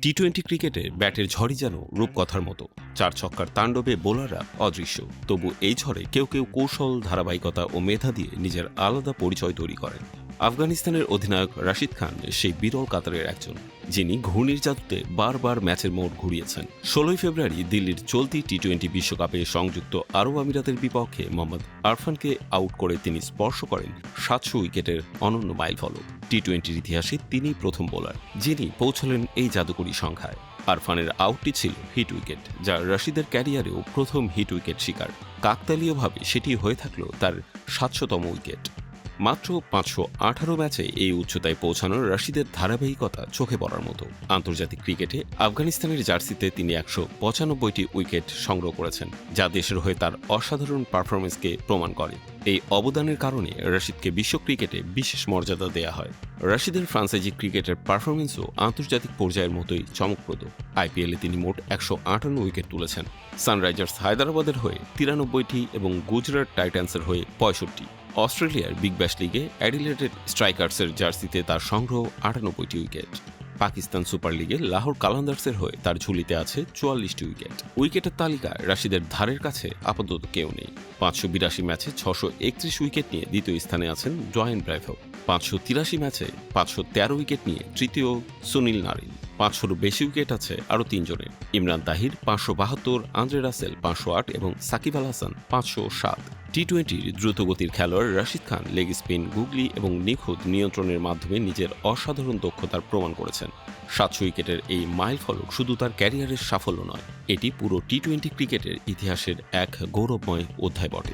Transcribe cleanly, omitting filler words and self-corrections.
টি-20 ক্রিকেটে ব্যাটের ঝড়ই যেন রূপকথার মতো। 4 ছক্কার তাণ্ডবে বোলাররা অদৃশ্য, তবু এই ঝড়ে কেউ কেউ কৌশল, ধারাবাহিকতা ও মেধা দিয়ে নিজের আলাদা পরিচয় তৈরি করেন। আফগানিস্তানের অধিনায়ক রাশিদ খান সেই বিরল কাতারের একজন, যিনি ঘূর্ণির জাদুতে বারবার ম্যাচের মোড় ঘুরিয়েছেন। 16 ফেব্রুয়ারি দিল্লির চলতি টি-20 বিশ্বকাপে সংযুক্ত আরব আমিরাতের বিপক্ষে মোহাম্মদ আরফানকে আউট করে তিনি স্পর্শ করেন 700 উইকেটের অনন্য মাইলফলক। টি-20 ইতিহাসে তিনিই প্রথম বোলার যিনি পৌঁছলেন এই জাদুকরী সংখ্যায়। আরফানের আউটটি ছিল হিট উইকেট, যা রশিদের ক্যারিয়ারেও প্রথম হিট উইকেট শিকার। কাকতালীয়ভাবে সেটি হয়ে থাকল তার 700তম উইকেট। মাত্র 518 ম্যাচে এই উচ্চতায় পৌঁছানোর রশিদের ধারাবাহিকতা চোখে পড়ার মতো। আন্তর্জাতিক ক্রিকেটে আফগানিস্তানের জার্সিতে তিনি 195টি উইকেট সংগ্রহ করেছেন, যা দেশের হয়ে তার অসাধারণ পারফরমেন্সকে প্রমাণ করে। এই অবদানের কারণে রশিদকে বিশ্ব ক্রিকেটে বিশেষ মর্যাদা দেয়া হয়। রশিদের ফ্রাঞ্চাইজি ক্রিকেটের পারফরমেন্সও আন্তর্জাতিক পর্যায়ের মতোই চমকপ্রদ। আইপিএলে তিনি মোট 158 উইকেট তুলেছেন। সানরাইজার্স হায়দরাবাদের হয়ে 93টি এবং গুজরাট টাইটান্সের হয়ে 65টি। অস্ট্রেলিয়ার বিগ ব্যাশ লিগে অ্যাডিলেডেড স্ট্রাইকার্সের জার্সিতে তার সংগ্রহ 98টি উইকেট। পাকিস্তান সুপার লিগে লাহোর কালান্দার্সের হয়ে তার ঝুলিতে আছে 44টি উইকেট। উইকেটের তালিকায় রাশিদের ধারের কাছে আপাতত কেউ নেই। 582 ম্যাচে 631 উইকেট নিয়ে দ্বিতীয় স্থানে আছেন ডোয়েন ব্রেভো। 583 ম্যাচে 513 উইকেট নিয়ে তৃতীয় সুনীল নারিন। 500-রও বেশি উইকেট আছে আরও 3 জনের: ইমরান তাহির 572, আন্দ্রে রাসেল 508 এবং সাকিব আল হাসান 507। টি-20 দ্রুতগতির খেলোয়াড় রাশিদ খান লেগ স্পিন, গুগলি এবং নিখুঁত নিয়ন্ত্রণের মাধ্যমে নিজের অসাধারণ দক্ষতার প্রমাণ করেছেন। 700 উইকেটের এই মাইলফলক শুধু তার ক্যারিয়ারের সাফল্য নয়, এটি পুরো টি-20 ক্রিকেটের ইতিহাসের এক গৌরবময় অধ্যায় বটে।